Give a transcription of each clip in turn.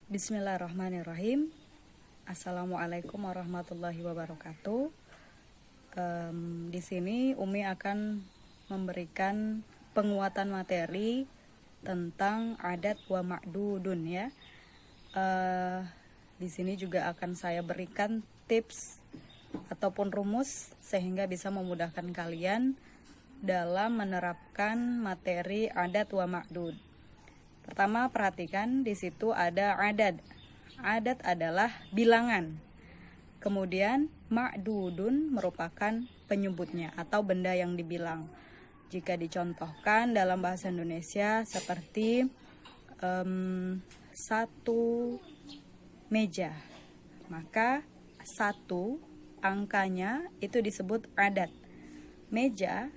Bismillahirrahmanirrahim. Assalamualaikum warahmatullahi wabarakatuh. Di sini Umi akan memberikan penguatan materi tentang adat wa ma'dudun ya. Di sini juga akan saya berikan tips ataupun rumus sehingga bisa memudahkan kalian dalam menerapkan materi adat wa ma'dud. Pertama, perhatikan di situ ada adat. Adat adalah bilangan. Kemudian ma'dudun merupakan penyebutnya atau benda yang dibilang. Jika dicontohkan dalam bahasa Indonesia seperti satu meja, maka satu angkanya itu disebut adat. Meja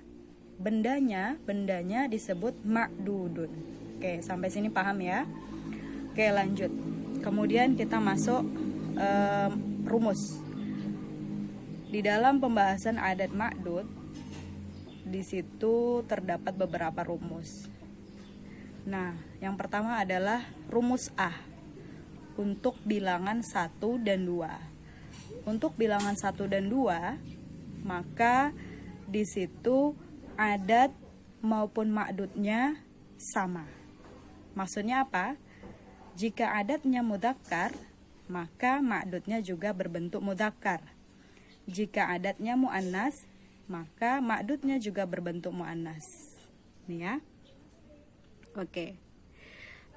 bendanya disebut ma'dudun. Oke, sampai sini paham ya? Oke, lanjut. Kemudian kita masuk rumus. Di dalam pembahasan adat ma'dud, di situ terdapat beberapa rumus. Nah, yang pertama adalah rumus A untuk bilangan 1 dan 2. Untuk bilangan 1 dan 2, maka di situ adat maupun ma'dudnya sama. Maksudnya apa? Jika adatnya mudzakkar, maka ma'dudnya juga berbentuk mudzakkar. Jika adatnya muannas, maka ma'dudnya juga berbentuk muannas. Nih ya. Oke.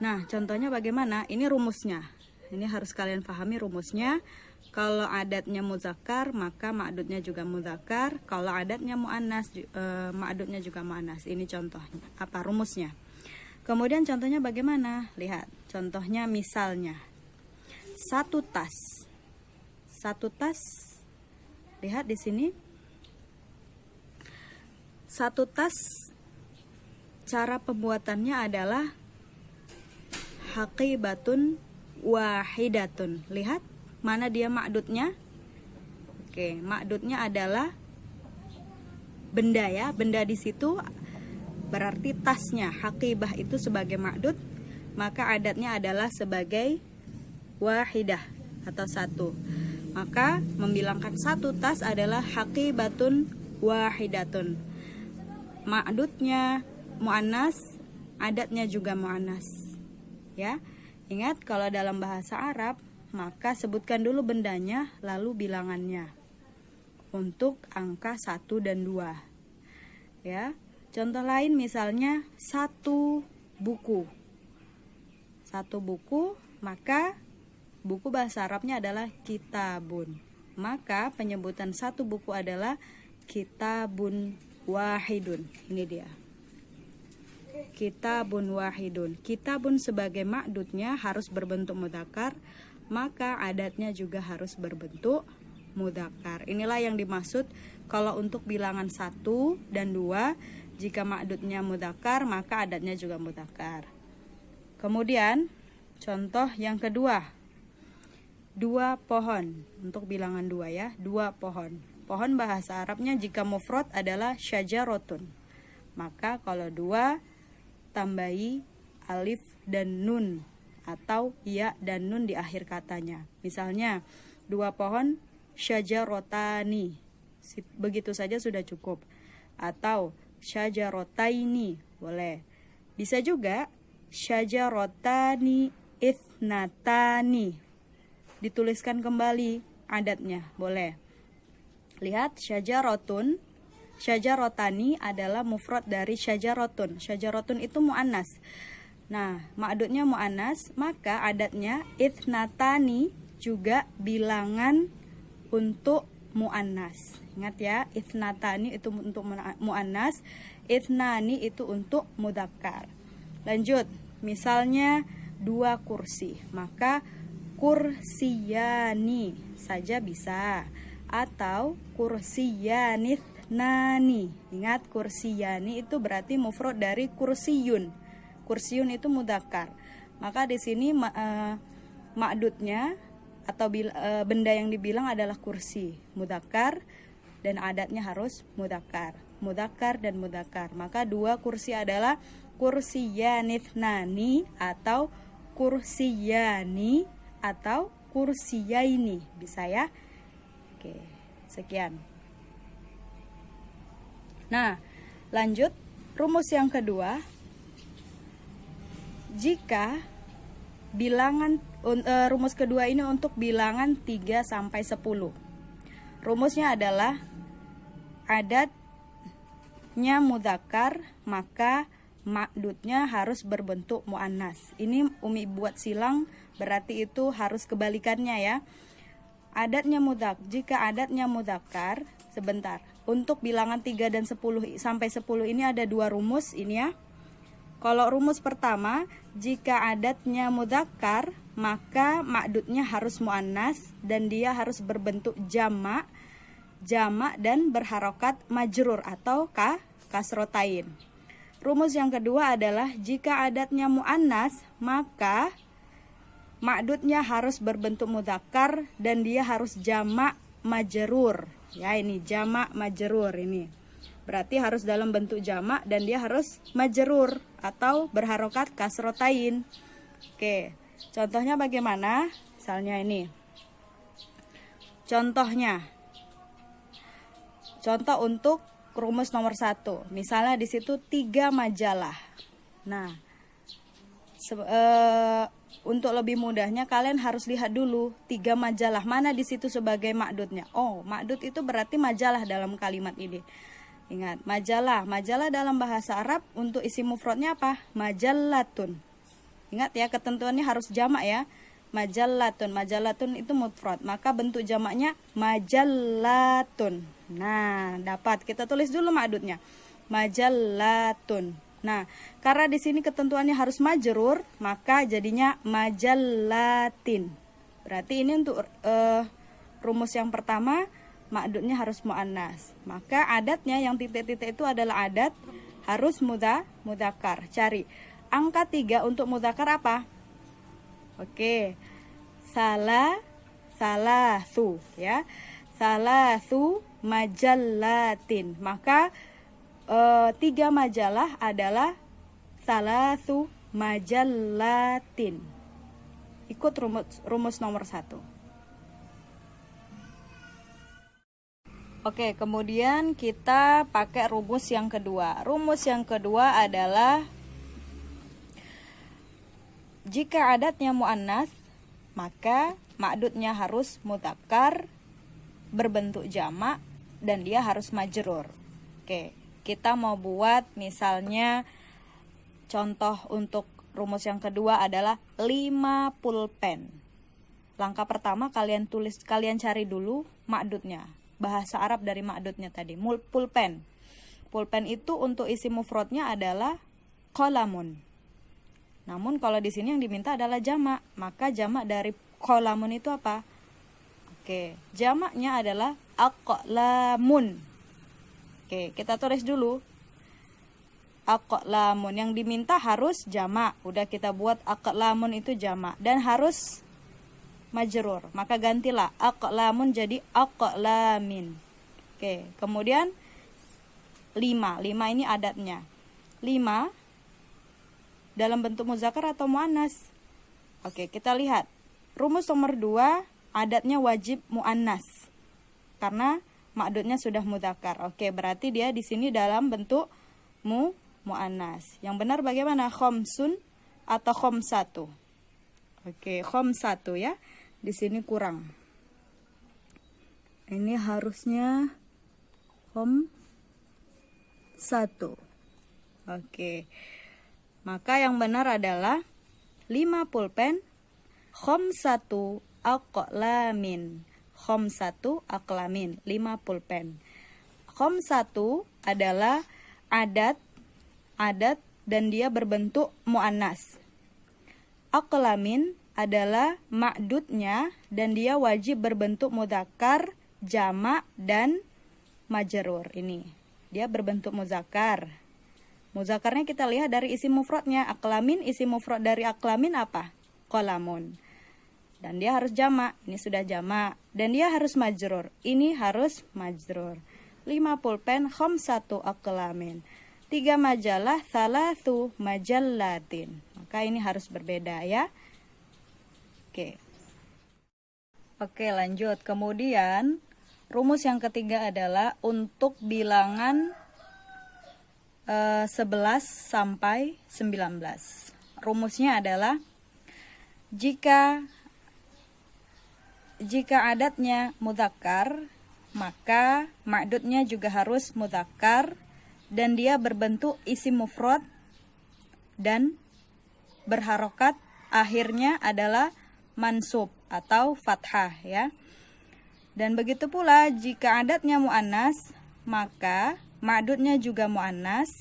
Nah, contohnya bagaimana? Ini rumusnya. Ini harus kalian pahami rumusnya. Kalau adatnya mudzakkar, maka ma'dudnya juga mudzakkar. Kalau adatnya muannas, ma'dudnya juga muannas. Ini contohnya. Apa rumusnya? Kemudian contohnya bagaimana? Lihat, contohnya misalnya satu tas. Satu tas. Lihat di sini. Satu tas cara pembuatannya adalah haqibatun wahidatun. Lihat, mana dia ma'dudnya? Oke, ma'dudnya adalah benda ya. Benda di situ berarti tasnya. Haqibah itu sebagai ma'dud, maka adatnya adalah sebagai wahidah atau satu. Maka membilangkan satu tas adalah haqibatun wahidatun. Ma'dudnya muannas, adatnya juga muannas. Ya. Ingat, kalau dalam bahasa Arab, maka sebutkan dulu bendanya lalu bilangannya. Untuk angka 1 dan 2. Ya. Contoh lain misalnya satu buku. Satu buku, maka buku bahasa Arabnya adalah kitabun. Maka penyebutan satu buku adalah kitabun wahidun. Ini dia. Kitabun wahidun. Kitabun sebagai ma'dudnya harus berbentuk mudzakkar, maka adatnya juga harus berbentuk mudzakkar. Inilah yang dimaksud kalau untuk bilangan 1 dan 2. Jika ma'dudnya mudzakkar, maka adatnya juga mudzakkar. Kemudian, contoh yang kedua. 2 pohon. Untuk bilangan 2 ya, 2 pohon. Pohon bahasa Arabnya jika mufrad adalah syajarotun. Maka kalau 2, tambahi alif dan nun. Atau ya dan nun di akhir katanya. Misalnya, 2 pohon syajarotani. Begitu saja sudah cukup. Atau syajarotaini, boleh. Bisa juga syajarotani ithnatani. Dituliskan kembali adatnya, boleh. Lihat, syajarotun, syajarotani adalah mufrad dari syajarotun. Syajarotun itu muannas. Nah, ma'dudnya muannas, maka adatnya ithnatani juga bilangan untuk muannas. Ingat ya, ithnatani itu untuk muannas, ithnani itu untuk mudzakkar. Lanjut, misalnya 2 kursi, maka kursiyani saja bisa, atau kursiyanithnani. Ingat, kursiyani itu berarti mufrad dari kursiyun. Kursiyun itu mudzakkar. Maka di sini ma'dudnya atau benda yang dibilang adalah kursi, mudzakkar, dan adatnya harus mudzakkar. Mudzakkar dan mudzakkar. Maka 2 kursi adalah kursiyanithnani atau kursiyani atau kursiyaini, bisa ya. Oke, sekian. Nah, lanjut rumus yang kedua. Jika bilangan rumus kedua ini untuk bilangan 3 sampai 10. Rumusnya adalah adatnya mudzakkar, maka ma'dudnya harus berbentuk muannas. Ini Umi buat silang, berarti itu harus kebalikannya ya. Jika adatnya mudzakkar, sebentar. Untuk bilangan 3 dan 10 sampai 10 ini ada dua rumus ini ya. Kalau rumus pertama, jika adatnya mudzakkar, maka ma'dudnya harus muannas dan dia harus berbentuk jamak dan berharokat majrur atau kasrotain. Rumus yang kedua adalah jika adatnya muannas, maka ma'dudnya harus berbentuk mudzakkar dan dia harus jamak majrur. Ya, ini jamak majrur ini. Berarti harus dalam bentuk jamak dan dia harus majrur atau berharokat kasrotain. Oke, contohnya bagaimana? Misalnya ini. Contoh untuk rumus nomor 1. Misalnya di situ 3 majalah. Nah, untuk lebih mudahnya kalian harus lihat dulu 3 majalah mana di situ sebagai ma'dudnya. Oh, ma'dud itu berarti majalah dalam kalimat ini. Ingat, majalah dalam bahasa Arab untuk isi mufradnya apa? Majallatun. Ingat ya, ketentuannya harus jamak ya. Majallatun itu mufrad, maka bentuk jamaknya majallatun. Nah, dapat kita tulis dulu ma'dudnya. Majallatun. Nah, karena di sini ketentuannya harus majrur, maka jadinya majallatin. Berarti ini untuk rumus yang pertama, ma'dudnya harus muannas. Maka adatnya yang titik-titik itu adalah adat harus mudzakkar. Cari angka 3 untuk mudzakkar apa? Oke. Salasu ya. Salasu majallatin. Maka 3 majalah adalah salasu majallatin. Ikut rumus nomor 1. Oke, kemudian kita pakai rumus yang kedua. Rumus yang kedua adalah jika adatnya muannas, maka ma'dudnya harus mudzakkar, berbentuk jamak, dan dia harus majrur. Oke, kita mau buat misalnya contoh untuk rumus yang kedua adalah 5 pulpen. Langkah pertama kalian cari dulu ma'dudnya. Bahasa Arab dari ma'dudnya tadi, pulpen. Pulpen itu untuk isi mufradnya adalah qalamun. Namun kalau di sini yang diminta adalah jamak, maka jamak dari qalamun itu apa? Oke, jamaknya adalah aqlamun. Oke, kita tulis dulu. Aqlamun yang diminta harus jamak. Udah kita buat aqlamun itu jamak dan harus majrur, maka gantilah aqlamun jadi aqlamin. Oke, kemudian 5 ini adatnya. 5 dalam bentuk muzakkar atau muannas? Oke, kita lihat. Rumus nomor 2 adatnya wajib muannas. Karena ma'dudnya sudah mudzakkar. Oke, berarti dia di sini dalam bentuk muannas. Yang benar bagaimana? Khamsun atau khamsatu? Oke, khamsatu ya. Di sini kurang. Ini harusnya khamsatu. Oke. Maka yang benar adalah 5 pulpen khamsatu aqlamin. Khamsatu aqlamin, 5 pulpen. Khamsatu adalah adat dan dia berbentuk muannas. Aqlamin adalah ma'dudnya dan dia wajib berbentuk mudzakkar, jamak dan majrur. Ini dia berbentuk mudzakkar. Mudzakarnya kita lihat dari isi mufradnya. Aqlamin, isi mufrad dari aqlamin apa? Qalamun. Dan dia harus jamak. Ini sudah jamak. Dan dia harus majrur. Ini harus majrur. 5 pulpen khamsatu aqlamin. 3 majalah salasu majallatin. Maka ini harus berbeda ya. Oke. Oke, lanjut. Kemudian rumus yang ketiga adalah untuk bilangan 11 sampai 19. Rumusnya adalah jika adatnya mudzakkar, maka ma'dudnya juga harus mudzakkar dan dia berbentuk isim mufrad dan berharokat akhirnya adalah mansub atau fathah ya. Dan begitu pula jika adatnya muannas, maka ma'dudnya juga muannas,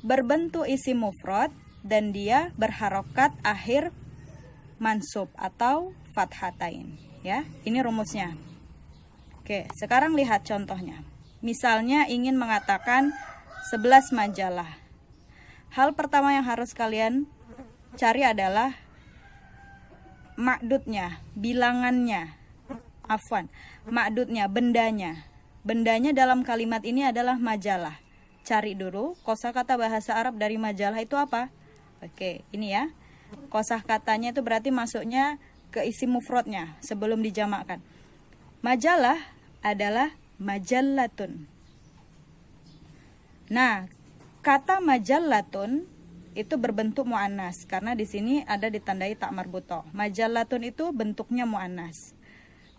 berbentuk isim mufrad dan dia berharokat akhir mansub atau fathatain ya. Ini rumusnya. Oke, sekarang lihat contohnya. Misalnya ingin mengatakan 11 majalah. Hal pertama yang harus kalian cari adalah ma'dudnya, bilangannya. Ma'dudnya, bendanya. Bendanya dalam kalimat ini adalah majalah. Cari dulu kosakata bahasa Arab dari majalah itu apa? Oke, ini ya. Kosakatanya itu berarti masuknya ke isim mufradnya sebelum dijamakkan. Majalah adalah majallatun. Nah, kata majallatun itu berbentuk muannas karena di sini ada ditandai tak marbutoh. Majallatun itu bentuknya muannas.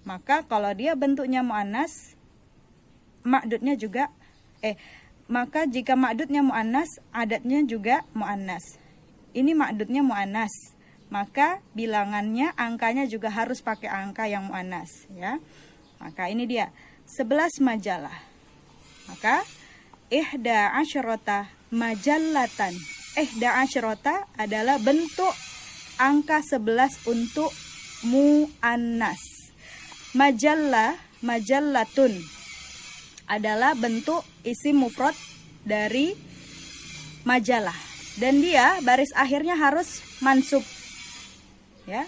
Maka kalau dia bentuknya muannas, ma'dudnya juga maka jika ma'dudnya muannas, adatnya juga muannas. Ini ma'dudnya muannas, maka bilangannya angkanya juga harus pakai angka yang muannas ya. Maka ini dia 11 majalah. Maka ihda asyarata majallatan. Ihda asyarata adalah bentuk angka 11 untuk muannas. Majallatun adalah bentuk isim mufrad dari majalah dan dia baris akhirnya harus mansub ya.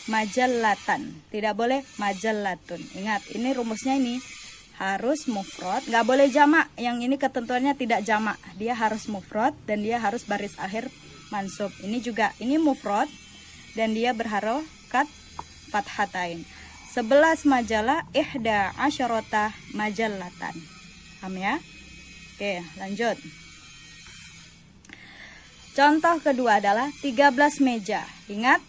Majallatan, tidak boleh majallatun. Ingat, ini rumusnya ini harus mufrad, nggak boleh jamak. Yang ini ketentuannya tidak jamak, dia harus mufrad dan dia harus baris akhir mansub. Ini juga, ini mufrad dan dia berharokat fathatain. 11 majalah, ihda asyarata majallatan. Paham ya? Oke, lanjut. Contoh kedua adalah 13 meja. Ingat,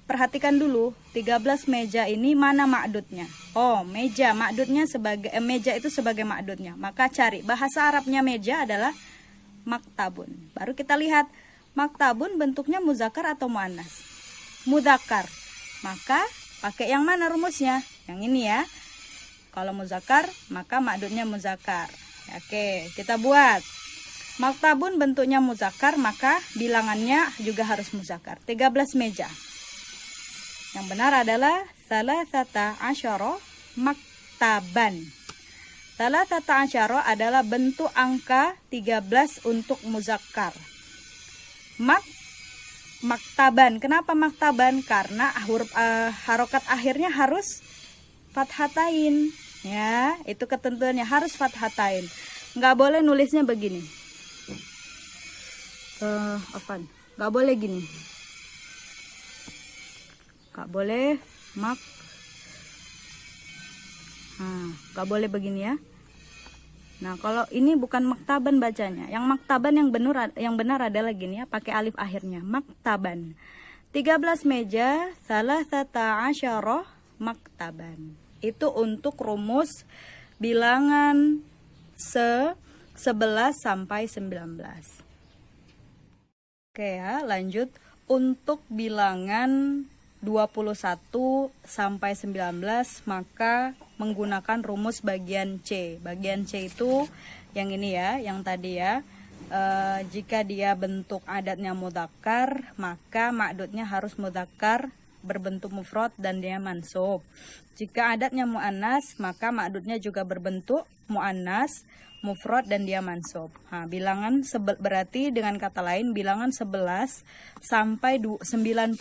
perhatikan dulu 13 meja ini mana ma'dudnya. Oh, meja, ma'dudnya sebagai meja itu sebagai ma'dudnya. Maka cari bahasa Arabnya meja adalah maktabun. Baru kita lihat maktabun bentuknya muzakkar atau muannas. Mudzakkar. Maka pakai yang mana rumusnya? Yang ini ya. Kalau muzakkar, maka ma'dudnya muzakkar. Oke, kita buat. Maktabun bentuknya muzakkar, maka bilangannya juga harus muzakkar. 13 meja. Yang benar adalah salasata asyara maktaban. Salasata asyara adalah bentuk angka 13 untuk muzakkar. Maktaban. Kenapa maktaban? Karena huruf harokat akhirnya harus fathatain. Ya, itu ketentuannya harus fathatain. Nggak boleh nulisnya begini. Nggak boleh gini. Nggak boleh nggak boleh begini ya. Nah, kalau ini bukan maktaban bacanya. Yang maktaban yang benar adalah gini ya, pakai alif akhirnya. Maktaban. 13 meja, salasata asyara maktaban. Itu untuk rumus bilangan 11 sampai 19. Oke ya, lanjut. Untuk bilangan 21 sampai 19 maka menggunakan rumus bagian C. Bagian C itu yang ini ya, yang tadi ya. Jika dia bentuk adatnya mudzakkar, maka ma'dudnya harus mudzakkar berbentuk mufrad dan dia mansub. Jika adatnya muannas, maka ma'dudnya juga berbentuk muannas, mufrad dan dia mansub. Nah, bilangan berarti dengan kata lain bilangan 11 sampai 99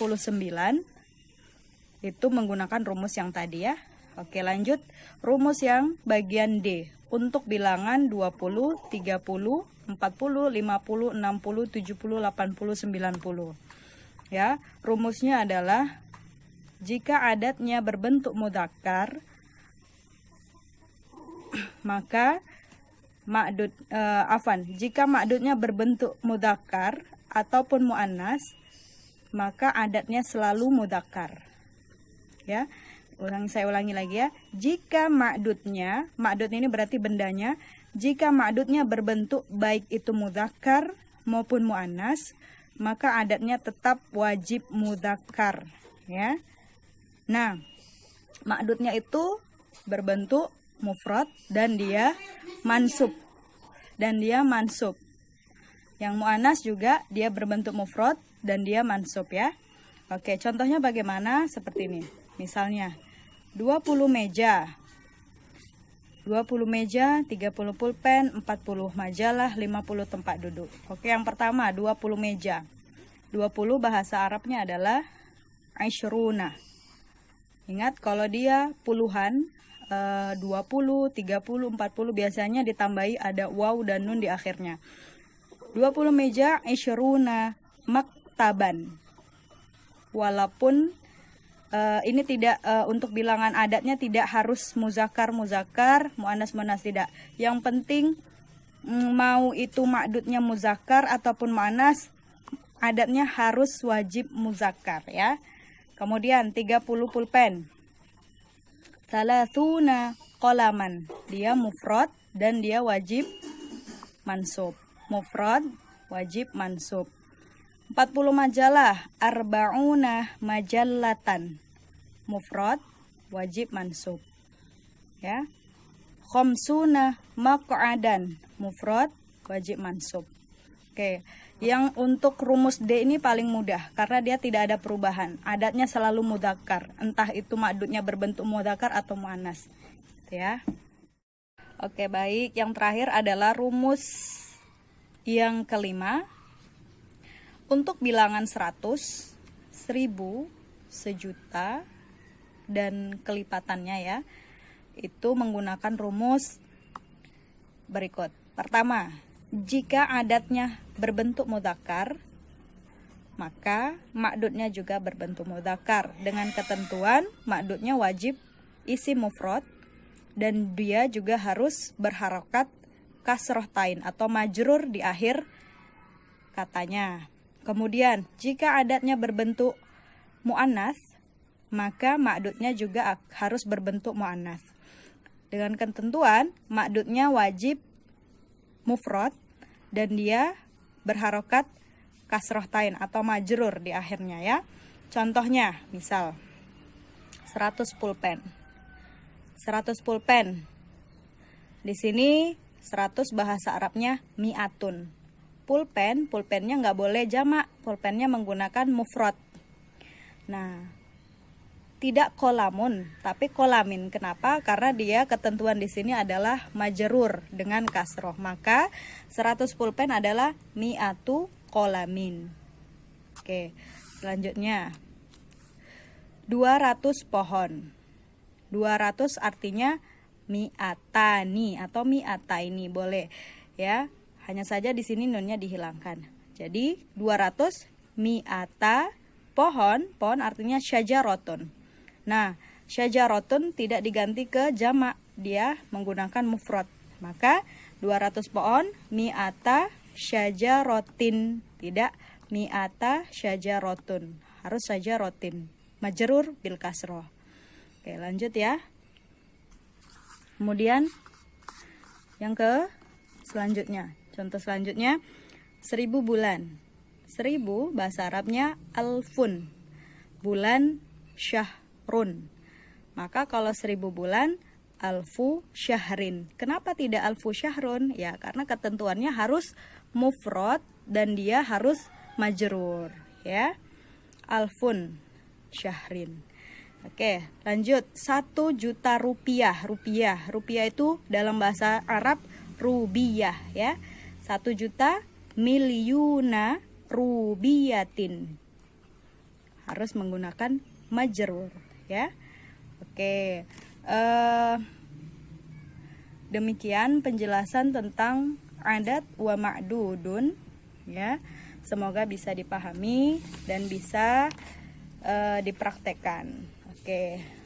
itu menggunakan rumus yang tadi ya. Oke, lanjut. Rumus yang bagian D untuk bilangan 20, 30, 40, 50, 60, 70, 80, 90. Ya, rumusnya adalah jika adatnya berbentuk mudzakkar, maka jika ma'dudnya berbentuk mudzakkar ataupun muannas, maka adatnya selalu mudzakkar. Ya. Saya ulangi lagi ya. Jika ma'dud ini berarti bendanya, jika ma'dudnya berbentuk baik itu mudzakkar maupun muannas, maka adatnya tetap wajib mudzakkar, ya. Nah, ma'dudnya itu berbentuk mufrad dan dia mansub. Yang muannas juga dia berbentuk mufrad dan dia mansub, ya. Oke, contohnya bagaimana? Seperti ini. Misalnya 20 meja, 30 pulpen, 40 majalah, 50 tempat duduk. Oke, yang pertama 20 meja. 20 bahasa Arabnya adalah aisyruna. Ingat, kalau dia puluhan, 20, 30, 40 biasanya ditambahi ada waw dan nun di akhirnya. 20 meja aisyruna maktaban. Walaupun ini tidak untuk bilangan adatnya tidak harus muzakkar, muannas tidak. Yang penting mau itu ma'dudnya muzakkar ataupun muannas, adatnya harus wajib muzakkar, ya. Kemudian 30 pulpen. Thalathuna qalaman. Dia mufrad dan dia wajib mansub. Mufrad wajib mansub. 40 majalah, arba'una majallatan. Mufrad wajib mansub. Ya. Khamsuna maq'adan. Mufrad wajib mansub. Oke, yang untuk rumus D ini paling mudah karena dia tidak ada perubahan. Adatnya selalu mudzakkar, entah itu ma'dudnya berbentuk mudzakkar atau muannas. Ya. Oke, baik. Yang terakhir adalah rumus yang kelima. Untuk bilangan 100, 1000, sejuta, dan kelipatannya, ya, itu menggunakan rumus berikut. Pertama, jika adatnya berbentuk mudzakkar, maka ma'dudnya juga berbentuk mudzakkar. Dengan ketentuan ma'dudnya wajib isi mufrad dan dia juga harus berharokat kasroh tain atau majrur di akhir katanya. Kemudian jika adatnya berbentuk muannas, maka ma'dudnya juga harus berbentuk muannas. Dengan ketentuan ma'dudnya wajib mufrad dan dia berharokat kasroh tain atau majrur di akhirnya, ya. Contohnya, misal 100 pulpen. 100 pulpen. Di sini 100 bahasa Arabnya mi'atun. Pulpennya nggak boleh jamak, pulpennya menggunakan mufrad. Nah, tidak kolamun, tapi kolamin. Kenapa? Karena dia ketentuan di sini adalah majrur dengan kasroh. Maka 100 pulpen adalah mi'atu kolamin. Oke, selanjutnya 200 pohon. 200 artinya mi'atani atau mi'ataini, boleh, ya. Hanya saja di sini nunnya dihilangkan. Jadi 200 mi'ata pohon artinya syajarotun. Nah, syajarotun tidak diganti ke jamak, dia menggunakan mufrad. Maka 200 pohon mi'ata syajarotin, tidak mi'ata syajarotun. Harus syajarotin, majrur bil kasroh. Oke, lanjut, ya. Kemudian yang selanjutnya, contoh selanjutnya 1000 bulan. 1000 bahasa Arabnya alfun. Bulan syahrun. Maka kalau 1000 bulan alfu syahrin. Kenapa tidak alfu syahrun? Ya, karena ketentuannya harus mufrad dan dia harus majrur, ya. Alfun syahrin. Oke, lanjut. 1 juta rupiah. Rupiah itu dalam bahasa Arab rubiyah, ya. 1 juta milyuna rubiyatin. Harus menggunakan majrur, ya. Oke, demikian penjelasan tentang adat wa ma'dudun, ya. Semoga bisa dipahami dan bisa dipraktekkan. Oke.